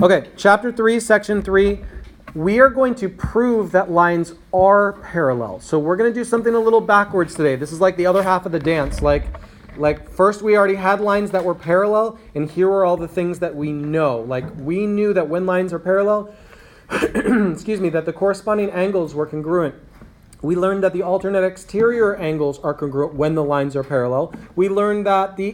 Okay, chapter 3, section 3. We are going to prove that lines are parallel. So we're going to do something a little backwards today. This is like the other half of the dance. Like first we already had lines that were parallel, and here are all the things that we know. Like we knew that when lines are parallel, that the corresponding angles were congruent. We learned that the alternate exterior angles are congruent when the lines are parallel. We learned that the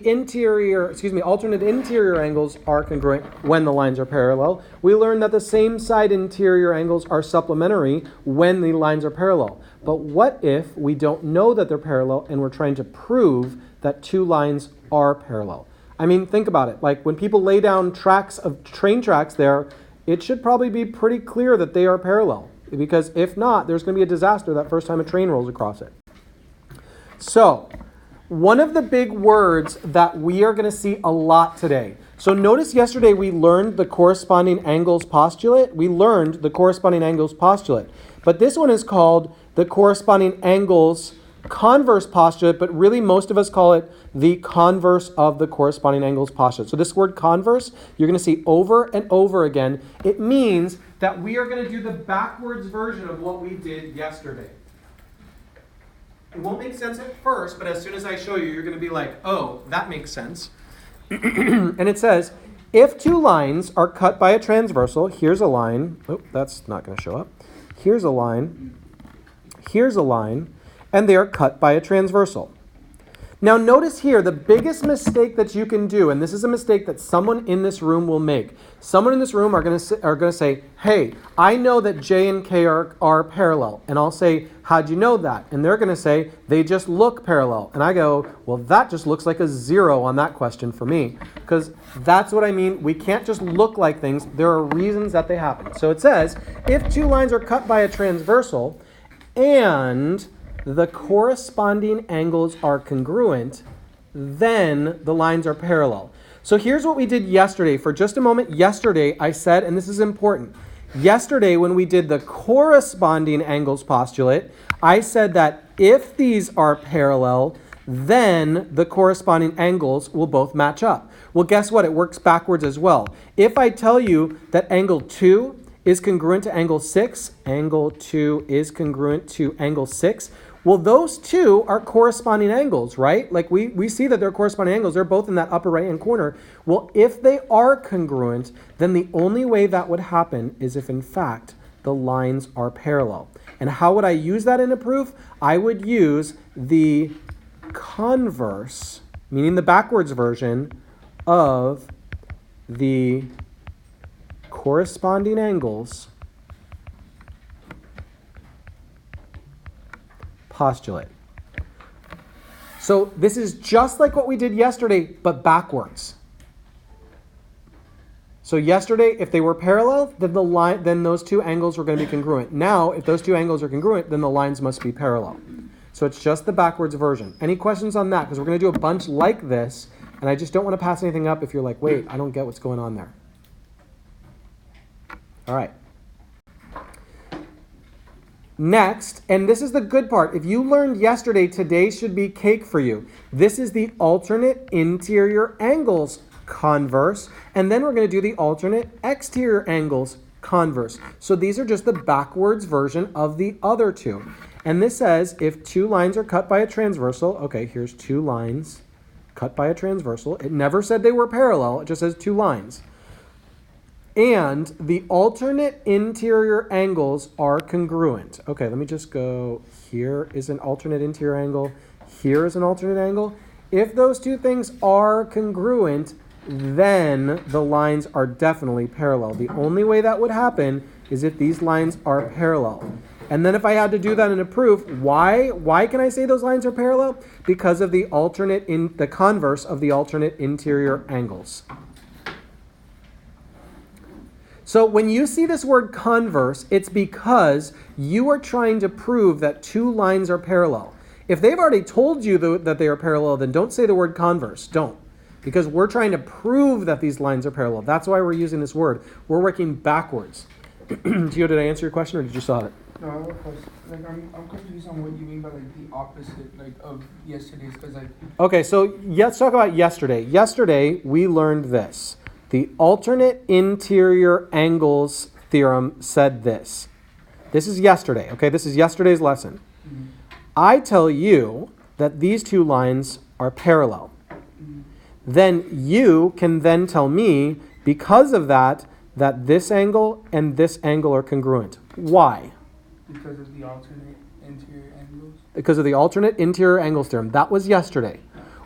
alternate interior angles are congruent when the lines are parallel. We learned that the same side interior angles are supplementary when the lines are parallel. But what if we don't know that they're parallel and we're trying to prove that two lines are parallel? I mean, think about it. Like when people lay down train tracks there, it should probably be pretty clear that they are parallel. Because if not, there's going to be a disaster that first time a train rolls across it. So, one of the big words that we are going to see a lot today. So notice yesterday we learned the corresponding angles postulate. But this one is called the corresponding angles converse postulate, but really most of us call it the converse of the corresponding angles postulate. So this word converse, you're going to see over and over again. It means that we are going to do the backwards version of what we did yesterday. It won't make sense at first, but as soon as I show you, you're going to be like, oh, that makes sense. And it says, if two lines are cut by a transversal, here's a line. Oh, that's not going to show up. Here's a line. Here's a line. And they are cut by a transversal. Now notice here, the biggest mistake that you can do, and this is a mistake that someone in this room will make. Someone in this room are going to say, hey, I know that J and K are parallel. And I'll say, how'd you know that? And they're going to say, they just look parallel. And I go, well, that just looks like a 0 on that question for me. Because that's what I mean. We can't just look like things. There are reasons that they happen. So it says, if two lines are cut by a transversal and the corresponding angles are congruent, then the lines are parallel. So here's what we did yesterday. For just a moment, yesterday I said, and this is important, yesterday when we did the corresponding angles postulate, I said that if these are parallel, then the corresponding angles will both match up. Well, guess what? It works backwards as well. If I tell you that angle 2 is congruent to angle 6, angle 2 is congruent to angle 6, well, those two are corresponding angles, right? Like we see that they're corresponding angles. They're both in that upper right-hand corner. Well, if they are congruent, then the only way that would happen is if, in fact, the lines are parallel. And how would I use that in a proof? I would use the converse, meaning the backwards version of the corresponding angles postulate. So this is just like what we did yesterday, but backwards. So yesterday, if they were parallel, then those two angles were going to be congruent. Now, if those two angles are congruent, then the lines must be parallel. So it's just the backwards version. Any questions on that? Because we're going to do a bunch like this, and I just don't want to pass anything up if you're like, wait, I don't get what's going on there. All right. Next, and this is the good part, if you learned yesterday, today should be cake for you. This is the alternate interior angles converse, and then we're going to do the alternate exterior angles converse. So these are just the backwards version of the other two. And this says if two lines are cut by a transversal, okay, here's two lines cut by a transversal. It never said they were parallel, it just says two lines. And the alternate interior angles are congruent. Okay, let me just go, here is an alternate interior angle, here is an alternate angle. If those two things are congruent, then the lines are definitely parallel. The only way that would happen is if these lines are parallel. And then if I had to do that in a proof, why can I say those lines are parallel? Because of the converse of the alternate interior angles. So when you see this word converse, it's because you are trying to prove that two lines are parallel. If they've already told you that they are parallel, then don't say the word converse. Don't. Because we're trying to prove that these lines are parallel. That's why we're using this word. We're working backwards. Gio, did I answer your question or did you saw it? No, I have a question. I'm confused on what you mean by the opposite of yesterday's because Okay, so let's talk about yesterday. Yesterday we learned this. The alternate interior angles theorem said this. This is yesterday, okay? This is yesterday's lesson. Mm-hmm. I tell you that these two lines are parallel. Mm-hmm. Then you can then tell me, because of that, that this angle and this angle are congruent. Why? Because of the alternate interior angles. Because of the alternate interior angles theorem. That was yesterday.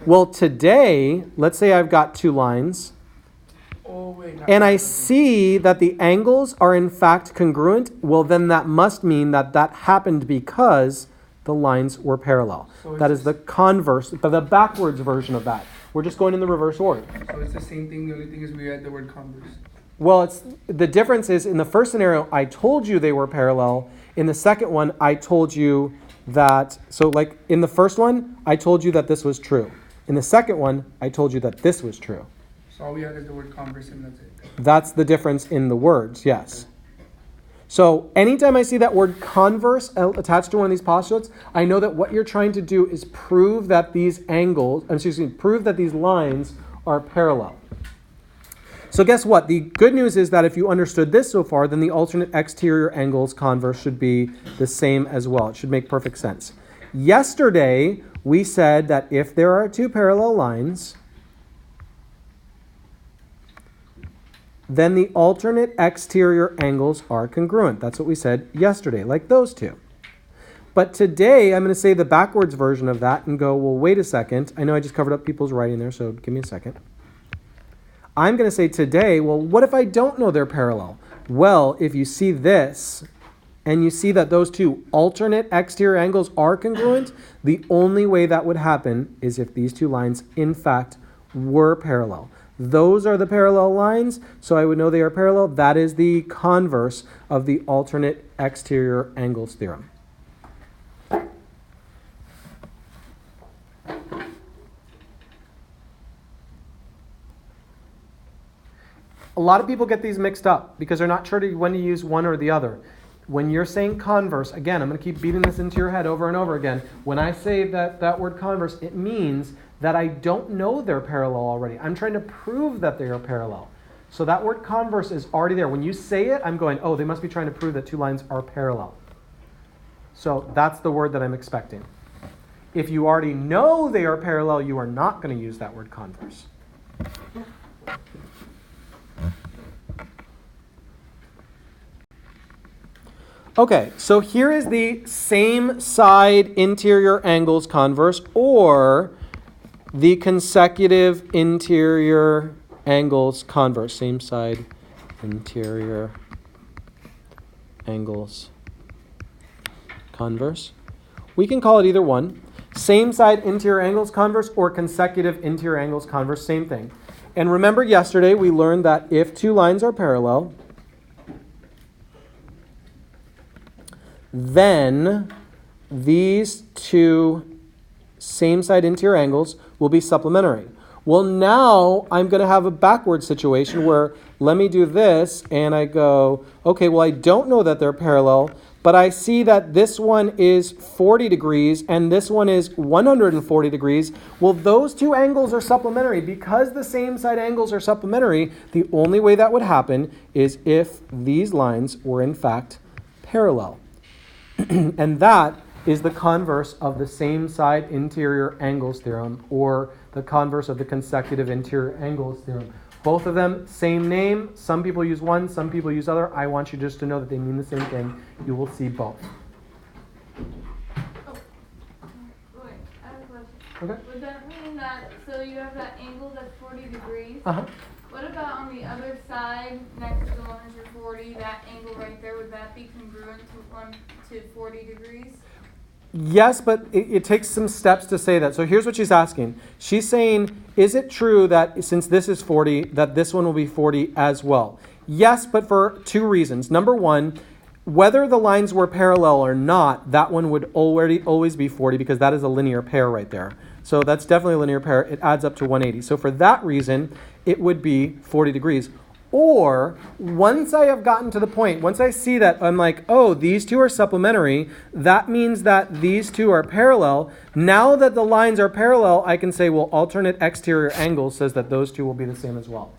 Well, today, let's say I've got two lines, Oh, wait. and I see that the angles are in fact congruent. Well, then that must mean that that happened because the lines were parallel. So That it's is the converse, but the backwards version of that. We're just going in the reverse order. So it's the same thing. The only thing is we add the word converse. Well, it's the difference is in the first scenario, I told you they were parallel. In the second one, I told you that, so like in the first one, I told you that this was true. In the second one, I told you that this was true. So all we add is the word converse and that's it. That's the difference in the words, yes. So anytime I see that word converse attached to one of these postulates, I know that what you're trying to do is prove that these prove that these lines are parallel. So guess what? The good news is that if you understood this so far, then the alternate exterior angles converse should be the same as well. It should make perfect sense. Yesterday, we said that if there are two parallel lines, then the alternate exterior angles are congruent. That's what we said yesterday, like those two. But today, I'm going to say the backwards version of that and go, well, wait a second. I know I just covered up people's writing there, so give me a second. I'm going to say today, well, what if I don't know they're parallel? Well, if you see this, and you see that those two alternate exterior angles are congruent, the only way that would happen is if these two lines, in fact, were parallel. Those are the parallel lines, so I would know they are parallel. That is the converse of the alternate exterior angles theorem. A lot of people get these mixed up because they're not sure when to use one or the other. When you're saying converse, again, I'm going to keep beating this into your head over and over again. When I say that word converse, it means that I don't know they're parallel already. I'm trying to prove that they are parallel. So that word converse is already there. When you say it, I'm going, oh, they must be trying to prove that two lines are parallel. So that's the word that I'm expecting. If you already know they are parallel, you are not going to use that word converse. Okay, so here is the same side interior angles converse, or the consecutive interior angles converse. Same side interior angles converse. We can call it either one. Same side interior angles converse or consecutive interior angles converse, same thing. And remember yesterday we learned that if two lines are parallel, then these two same side interior angles will be supplementary. Well, now I'm going to have a backward situation where let me do this and I go, okay, well, I don't know that they're parallel, but I see that this one is 40 degrees and this one is 140 degrees. Well, those two angles are supplementary. Because the same side angles are supplementary, the only way that would happen is if these lines were in fact parallel. And that is the converse of the same side interior angles theorem, or the converse of the consecutive interior angles theorem. Both of them, same name. Some people use one, some people use other. I want you just to know that they mean the same thing. You will see both. Oh, wait, I have a question. Okay. Would that mean that, so you have that angle that's 40 degrees? Uh-huh. What about on the other side, next to 140, that angle right there, would that be congruent to 40 degrees? Yes, but it takes some steps to say that. So here's what she's asking. She's saying, is it true that since this is 40, that this one will be 40 as well? Yes, but for two reasons. Number one, whether the lines were parallel or not, that one would always be 40 because that is a linear pair right there. So that's definitely a linear pair. It adds up to 180. So for that reason, it would be 40 degrees. Or once I have gotten to the point, once I see that I'm like, oh, these two are supplementary, that means that these two are parallel. Now that the lines are parallel, I can say, well, alternate exterior angles says that those two will be the same as well.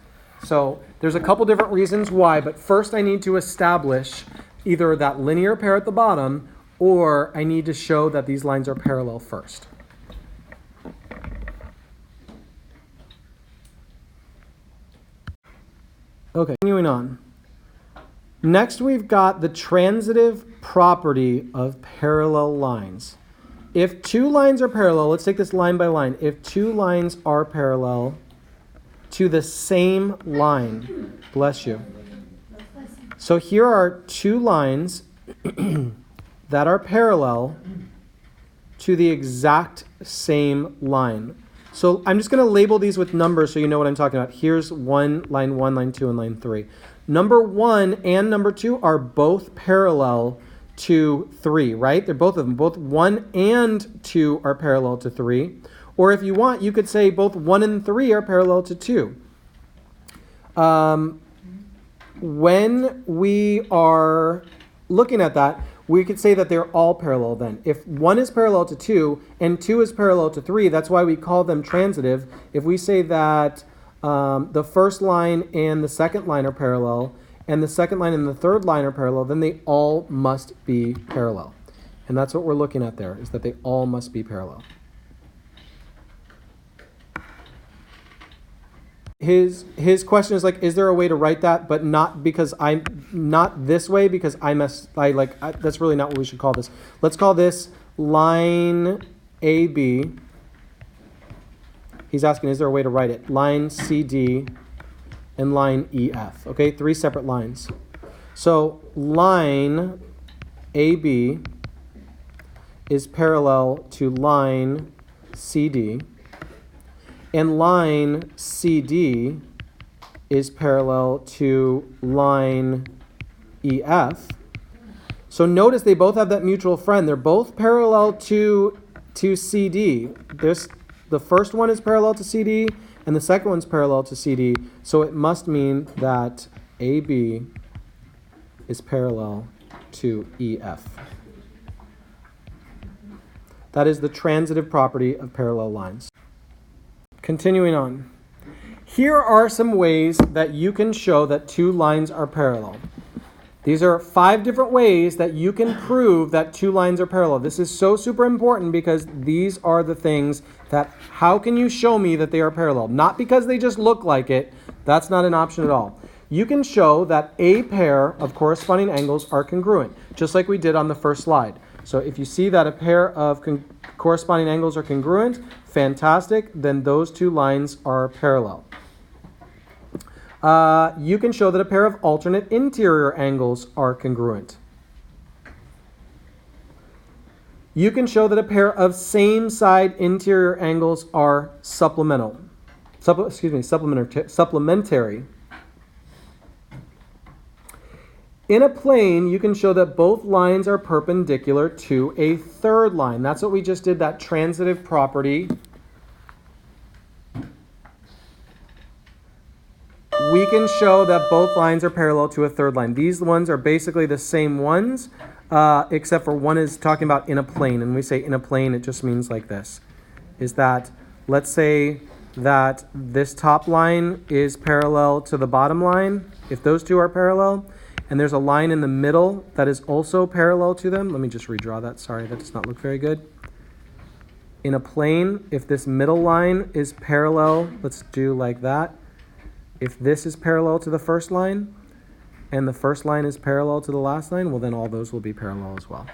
So there's a couple different reasons why, but first I need to establish either that linear pair at the bottom, or I need to show that these lines are parallel first. Okay, continuing on. Next, we've got the transitive property of parallel lines. If two lines are parallel, let's take this line by line. If two lines are parallel to the same line, bless you. So here are two lines that are parallel to the exact same line. So I'm just going to label these with numbers so you know what I'm talking about. Here's line 1, line 2, and line 3. Number 1 and number 2 are both parallel to 3, right? They're both of them. Both 1 and 2 are parallel to 3. Or if you want, you could say both 1 and 3 are parallel to 2. When we are looking at that, we could say that they're all parallel then. If 1 is parallel to 2 and 2 is parallel to 3, that's why we call them transitive. If we say that the first line and the second line are parallel, and the second line and the third line are parallel, then they all must be parallel. And that's what we're looking at there, is that they all must be parallel. His question is like, is there a way to write that, but not this way because that's really not what we should call this. Let's call this line AB. He's asking, is there a way to write it? Line CD and line EF. Okay, 3 separate lines. So line AB is parallel to line CD. And line CD is parallel to line EF. So notice they both have that mutual friend. They're both parallel to CD. The first one is parallel to CD, and the second one's parallel to CD. So it must mean that AB is parallel to EF. That is the transitive property of parallel lines. Continuing on. Here are some ways that you can show that two lines are parallel. These are 5 different ways that you can prove that two lines are parallel. This is so super important because these are the things that, how can you show me that they are parallel? Not because they just look like it. That's not an option at all. You can show that a pair of corresponding angles are congruent, just like we did on the first slide. So if you see that a pair of corresponding angles are congruent, fantastic, then those two lines are parallel. You can show that a pair of alternate interior angles are congruent. You can show that a pair of same side interior angles are supplementary. In a plane, you can show that both lines are perpendicular to a third line. That's what we just did, that transitive property. We can show that both lines are parallel to a third line. These ones are basically the same ones, except for one is talking about in a plane. And we say in a plane, it just means like this. Is that, let's say that this top line is parallel to the bottom line. If those two are parallel, and there's a line in the middle that is also parallel to them. Let me just redraw that. Sorry, that does not look very good. In a plane, if this middle line is parallel, let's do like that. If this is parallel to the first line, and the first line is parallel to the last line, well, then all those will be parallel as well.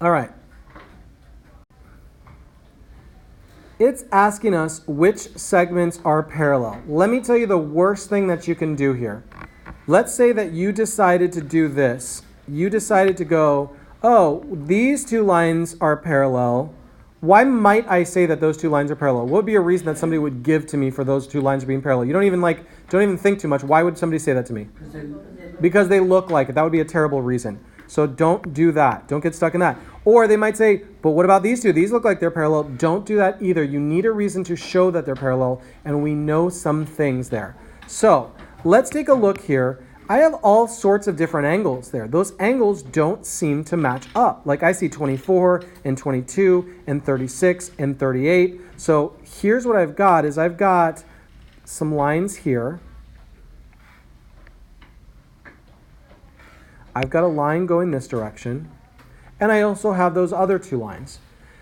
All right. It's asking us which segments are parallel. Let me tell you the worst thing that you can do here. Let's say that you decided to do this. You decided to go, oh, these two lines are parallel. Why might I say that those two lines are parallel? What would be a reason that somebody would give to me for those two lines being parallel? You don't even think too much. Why would somebody say that to me? Because they look like it. That would be a terrible reason. So don't do that. Don't get stuck in that. Or they might say, but what about these two? These look like they're parallel. Don't do that either. You need a reason to show that they're parallel, and we know some things there. So let's take a look here. I have all sorts of different angles there. Those angles don't seem to match up. Like I see 24 and 22 and 36 and 38. So here's what I've got is I've got some lines here. I've got a line going this direction. And I also have those other two lines.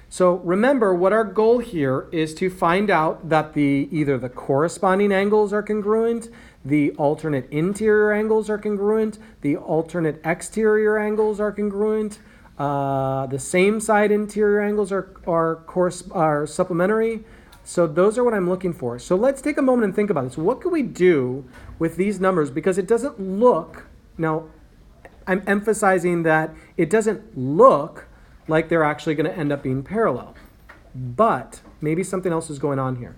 So remember, what our goal here is to find out that either the corresponding angles are congruent, the alternate interior angles are congruent, the alternate exterior angles are congruent, the same side interior angles are supplementary. So those are what I'm looking for. So let's take a moment and think about this. What could we do with these numbers? Because it doesn't look, now I'm emphasizing that it doesn't look like they're actually going to end up being parallel. But maybe something else is going on here.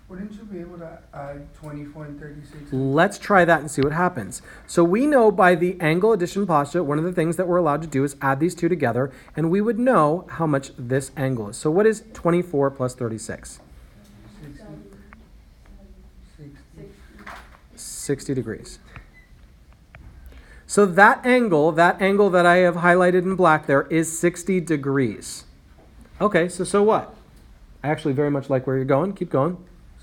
Wouldn't you be able to add 24 and 36? Let's try that and see what happens. So we know by the angle addition postulate, one of the things that we're allowed to do is add these two together, and we would know how much this angle is. So what is 24 plus 36? 60 degrees. So that angle that I have highlighted in black there is 60 degrees. Okay, so what? I actually very much like where you're going. Keep going.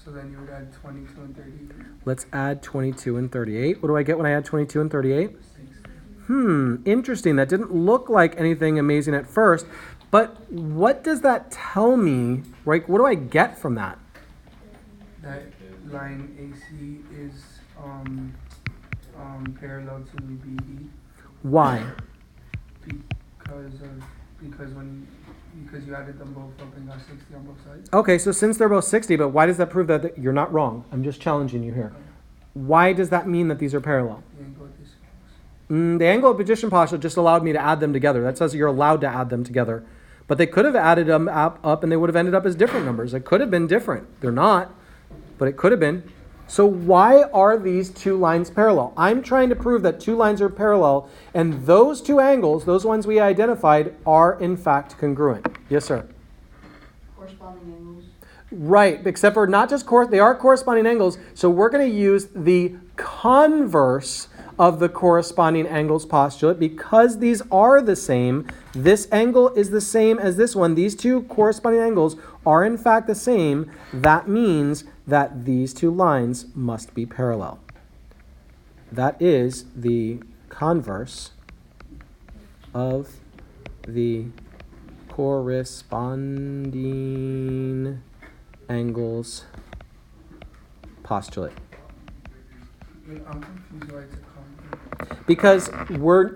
So then you would add 22 and 38. Let's add 22 and 38. What do I get when I add 22 and 38? 60. Interesting. That didn't look like anything amazing at first, but what does that tell me? Right? What do I get from that? That line AC is parallel to BE. Why? Because you added them both up and got 60 on both sides. Okay, so since they're both 60, but why does that prove that you're not wrong? I'm just challenging you here. Why does that mean that these are parallel? The angle addition. The angle of addition postulate just allowed me to add them together. That says you're allowed to add them together. But they could have added them up and they would have ended up as different numbers. It could have been different. They're not, but it could have been. So why are these two lines parallel? I'm trying to prove that two lines are parallel, and those two angles, those ones we identified, are in fact congruent. Yes, sir? Corresponding angles. Right, except for not just they are corresponding angles, so we're going to use the converse of the corresponding angles postulate. Because these are the same, this angle is the same as this one. These two corresponding angles are in fact the same. That means that these two lines must be parallel. That is the converse of the corresponding angles postulate. I'm confused why it's a converse. Because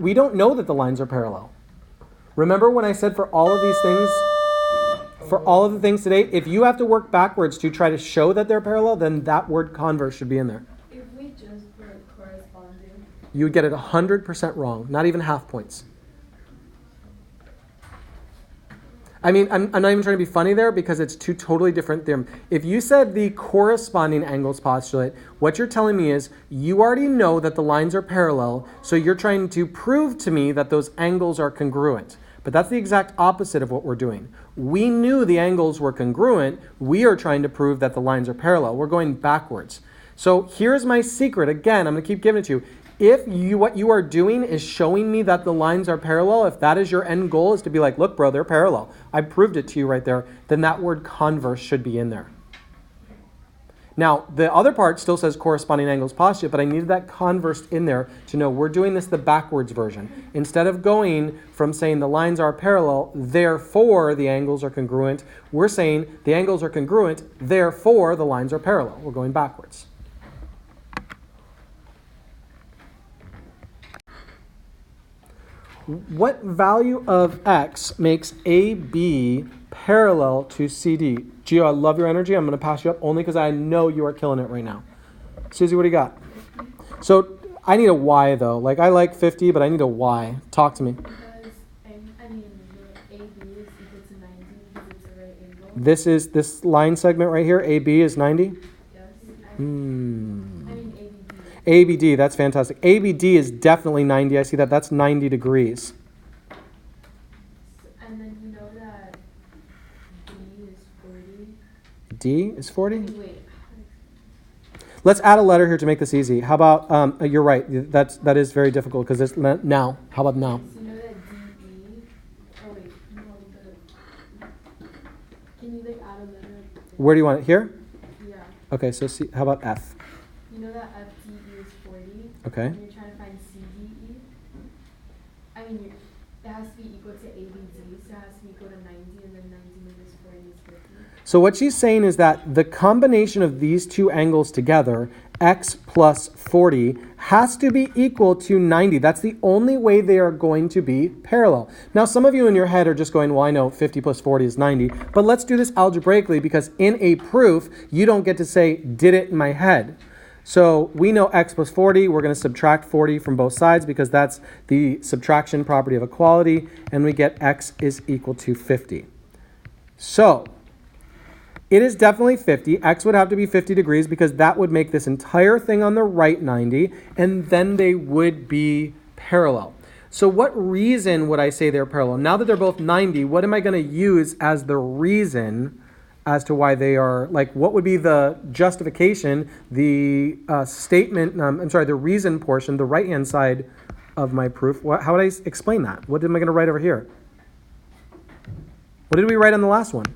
we don't know that the lines are parallel. Remember when I said for all of these things, for all of the things today, if you have to work backwards to try to show that they're parallel, then that word converse should be in there. If we just put corresponding. You would get it 100% wrong, not even half points. I mean, I'm not even trying to be funny there because it's two totally different things. If you said the corresponding angles postulate, what you're telling me is you already know that the lines are parallel, so you're trying to prove to me that those angles are congruent. But that's the exact opposite of what we're doing. We knew the angles were congruent. We are trying to prove that the lines are parallel. We're going backwards. So here's my secret. Again, I'm going to keep giving it to you. If what you are doing is showing me that the lines are parallel, if that is your end goal, is to be like, look, bro, they're parallel. I proved it to you right there. Then that word converse should be in there. Now, the other part still says corresponding angles postulate, but I needed that converse in there to know we're doing this the backwards version. Instead of going from saying the lines are parallel, therefore the angles are congruent, we're saying the angles are congruent, therefore the lines are parallel. We're going backwards. What value of x makes AB parallel to CD? Gio, I love your energy. I'm going to pass you up only because I know you are killing it right now. Susie, what do you got? So I need a y though. Like I like 50, but I need a y. Talk to me. Because, I mean, the AB is equal to 90 because it's a right angle. This line segment right here, AB is 90? Yes. I mean, ABD. ABD, that's fantastic. ABD is definitely 90. I see that. That's 90 degrees. And then you know that D is 40. D is 40? Wait. Let's add a letter here to make this easy. How about, you're right, that is very difficult because it's now. How about now? So you know that DE, oh wait, no, can you like add a letter? Where do you want it? Here? Yeah. Okay, so see, how about F? You know that FDE is 40? Okay. And you're trying to find CDE? I mean, it has to be equal to ABD, so it has to be equal to 90, and then 90 minus 40 is 50. So what she's saying is that the combination of these two angles together, x plus 40, has to be equal to 90. That's the only way they are going to be parallel. Now, some of you in your head are just going, well, I know 50 plus 40 is 90. But let's do this algebraically, because in a proof, you don't get to say, did it in my head. So we know x plus 40. We're going to subtract 40 from both sides because that's the subtraction property of equality. And we get x is equal to 50. So it is definitely 50. X would have to be 50 degrees because that would make this entire thing on the right 90, and then they would be parallel. So what reason would I say they're parallel? Now that they're both 90, what am I going to use as the reason as to why they are, like, what would be the justification, the statement, the reason portion, the right-hand side of my proof? How would I explain that? What am I going to write over here? What did we write on the last one?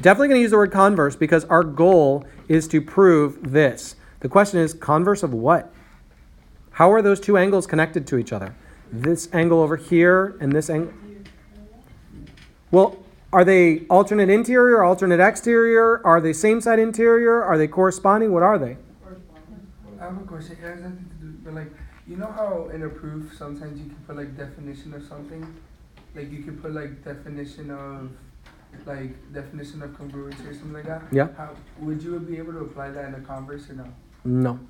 Definitely going to use the word converse because our goal is to prove this. The question is, converse of what? How are those two angles connected to each other? This angle over here and this angle. Well, are they alternate interior, alternate exterior? Are they same side interior? Are they corresponding? What are they? I have a question. It has nothing to do, but like, you know how in a proof sometimes you can put like definition of something? Like you can put like definition of congruency or something like that? Yeah. How would you be able to apply that in a converse or no? No. Okay.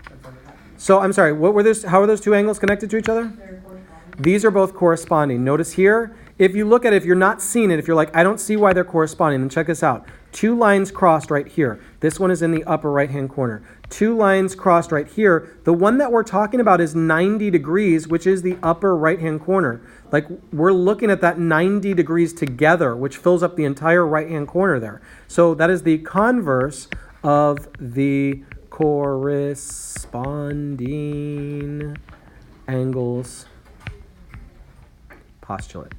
That's all I have. So I'm sorry, what were those? How are those two angles connected to each other? They're corresponding. These are both corresponding. Notice here, if you look at it, if you're not seeing it, if you're like, I don't see why they're corresponding, then check this out. Two lines crossed right here. This one is in the upper right-hand corner. Two lines crossed right here. The one that we're talking about is 90 degrees, which is the upper right-hand corner. Like, we're looking at that 90 degrees together, which fills up the entire right-hand corner there. So that is the converse of the corresponding angles postulate.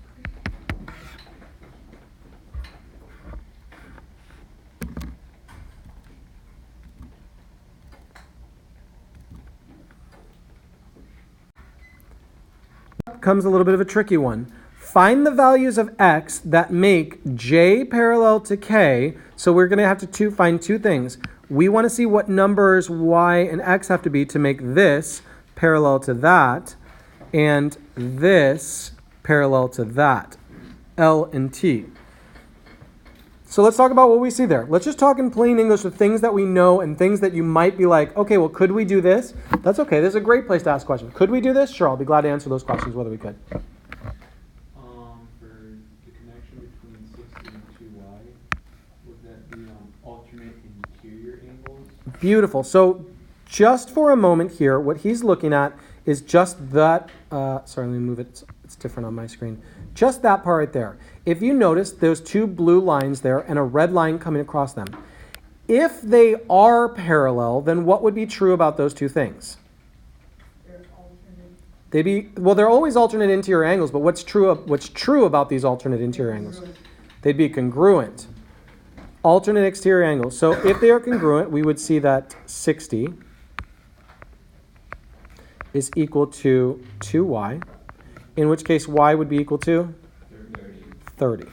Comes a little bit of a tricky one. Find the values of x that make j parallel to k. So we're going to have to find two things. We want to see what numbers y and x have to be to make this parallel to that, and this parallel to that, L and T. So let's talk about what we see there. Let's just talk in plain English of things that we know and things that you might be like, okay, well, could we do this? That's okay. This is a great place to ask questions. Could we do this? Sure, I'll be glad to answer those questions whether we could. For the connection between 60 and 2y, would that be alternate interior angles? Beautiful. So just for a moment here, what he's looking at is just that, sorry, let me move it. It's different on my screen. Just that part right there. If you notice, there's two blue lines there and a red line coming across them. If they are parallel, then what would be true about those two things? They're always alternate interior angles, but what's true about these alternate interior angles? They'd be congruent. Alternate exterior angles. So if they are congruent, we would see that 60 is equal to 2y, in which case y would be equal to 30.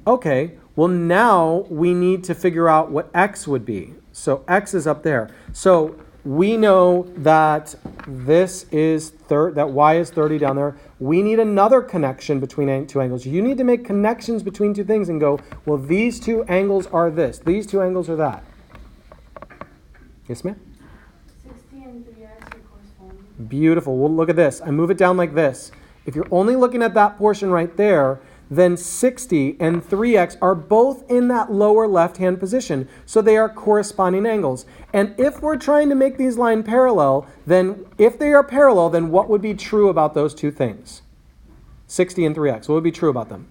Okay, well now we need to figure out what x would be. So x is up there. So we know that that y is 30 down there. We need another connection between two angles. You need to make connections between two things and go, well, these two angles are this. These two angles are that. Yes, ma'am? 60 and 3x are corresponding. Beautiful. Well, look at this. I move it down like this. If you're only looking at that portion right there, then 60 and 3x are both in that lower left-hand position. So they are corresponding angles. And if we're trying to make these lines parallel, then if they are parallel, then what would be true about those two things? 60 and 3x. What would be true about them?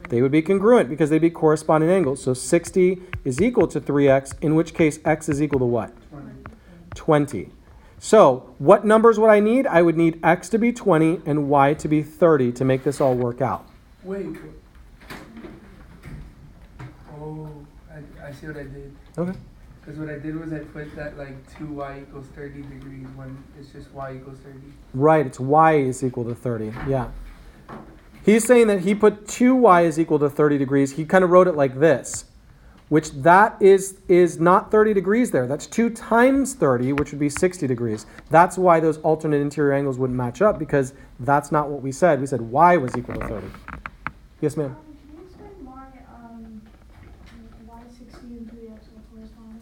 They would be congruent because they'd be corresponding angles. So 60 is equal to 3x, in which case x is equal to what? 20. So what numbers would I need? I would need x to be 20 and y to be 30 to make this all work out. Wait. Oh, I see what I did. Okay. Because what I did was I put that like 2y equals 30 degrees when it's just y equals 30. Right, it's y is equal to 30. Yeah. He's saying that he put 2y is equal to 30 degrees. He kind of wrote it like this, which that is not 30 degrees there. That's 2 times 30, which would be 60 degrees. That's why those alternate interior angles wouldn't match up, because that's not what we said. We said y was equal to 30. Yes, ma'am? Can you explain why why 60 and 3x are corresponding?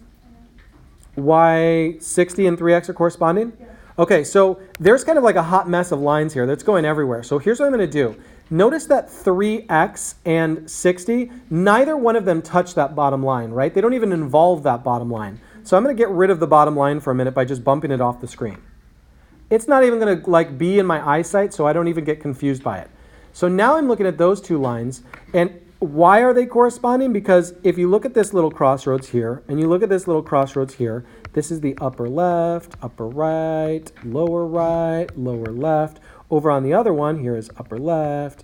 Y 60 and 3x are corresponding? Yeah. Okay, so there's kind of like a hot mess of lines here that's going everywhere. So here's what I'm going to do. Notice that 3x and 60, neither one of them touch that bottom line, right? They don't even involve that bottom line. So I'm going to get rid of the bottom line for a minute by just bumping it off the screen. It's not even going to like be in my eyesight, so I don't even get confused by it. So now I'm looking at those two lines, and why are they corresponding? Because if you look at this little crossroads here, and you look at this little crossroads here, this is the upper left, upper right, lower left. Over on the other one, here is upper right,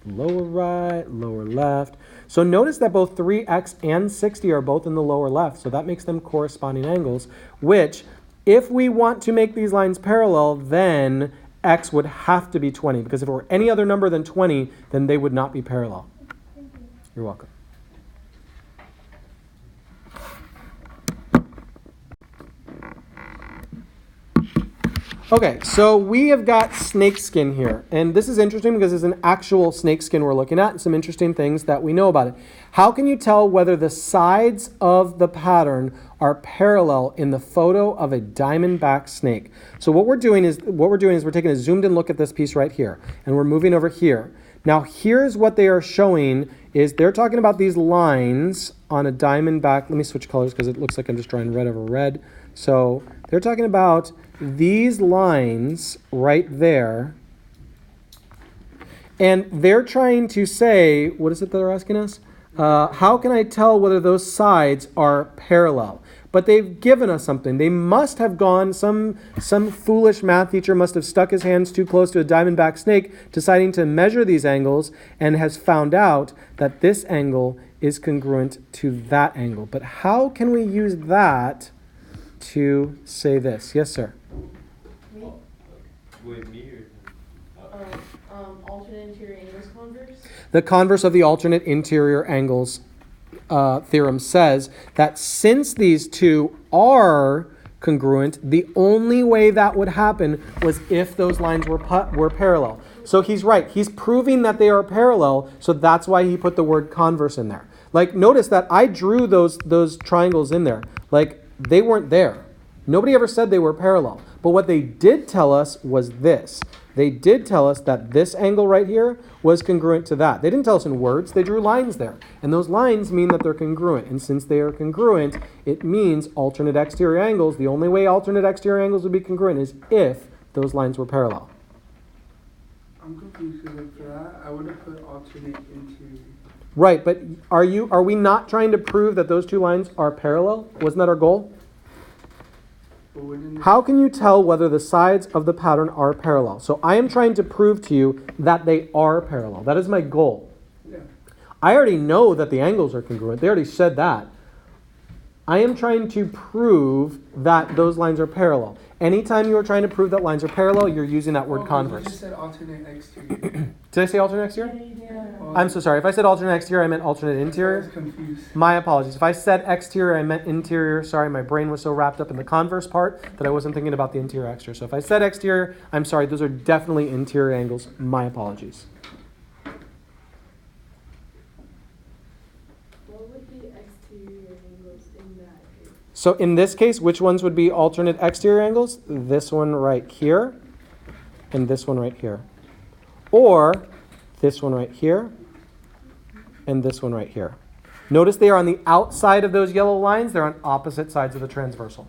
lower left. So notice that both 3x and 60 are both in the lower left, so that makes them corresponding angles, which, if we want to make these lines parallel, then x would have to be 20, because if it were any other number than 20, then they would not be parallel. Thank you. You're welcome. Okay, so we have got snakeskin here, and this is interesting because it's an actual snakeskin we're looking at, and some interesting things that we know about it. How can you tell whether the sides of the pattern are parallel in the photo of a diamondback snake? So what we're doing is we're taking a zoomed in look at this piece right here, and we're moving over here. Now here's what they are showing is they're talking about these lines on a diamondback. Let me switch colors because it looks like I'm just drawing red over red. So they're talking about these lines right there, and they're trying to say, what is it that they're asking us? How can I tell whether those sides are parallel? But they've given us something. They must have gone, some foolish math teacher must have stuck his hands too close to a diamondback snake, deciding to measure these angles, and has found out that this angle is congruent to that angle. But how can we use that to say this? Yes, sir. Wait, me or alternate interior angles converse? The converse of the alternate interior angles theorem says that since these two are congruent, the only way that would happen was if those lines were parallel. So he's right. He's proving that they are parallel, so that's why he put the word converse in there. Like, notice that I drew those triangles in there. Like, they weren't there. Nobody ever said they were parallel. But what they did tell us was this. They did tell us that this angle right here was congruent to that. They didn't tell us in words. They drew lines there. And those lines mean that they're congruent. And since they are congruent, it means alternate exterior angles. The only way alternate exterior angles would be congruent is if those lines were parallel. I'm confused because like for that, I would have put alternate interior. Right, but are we not trying to prove that those two lines are parallel? Wasn't that our goal? But wouldn't it- How can you tell whether the sides of the pattern are parallel? So I am trying to prove to you that they are parallel. That is my goal. Yeah. I already know that the angles are congruent. They already said that. I am trying to prove that those lines are parallel. Anytime you are trying to prove that lines are parallel, you're using that word You converse. just said alternate exterior. Did I say alternate exterior? I'm so sorry. If I said alternate exterior, I meant alternate I interior. was confused. My apologies. If I said exterior, I meant interior. Sorry, my brain was so wrapped up in the converse part that I wasn't thinking about the interior exterior. So if I said exterior, I'm sorry. Those are definitely interior angles. My apologies. What would be exterior angles in that case? So in this case, which ones would be alternate exterior angles? This one right here and this one right here. Or this one right here and this one right here. Notice they are on the outside of those yellow lines. They're on opposite sides of the transversal.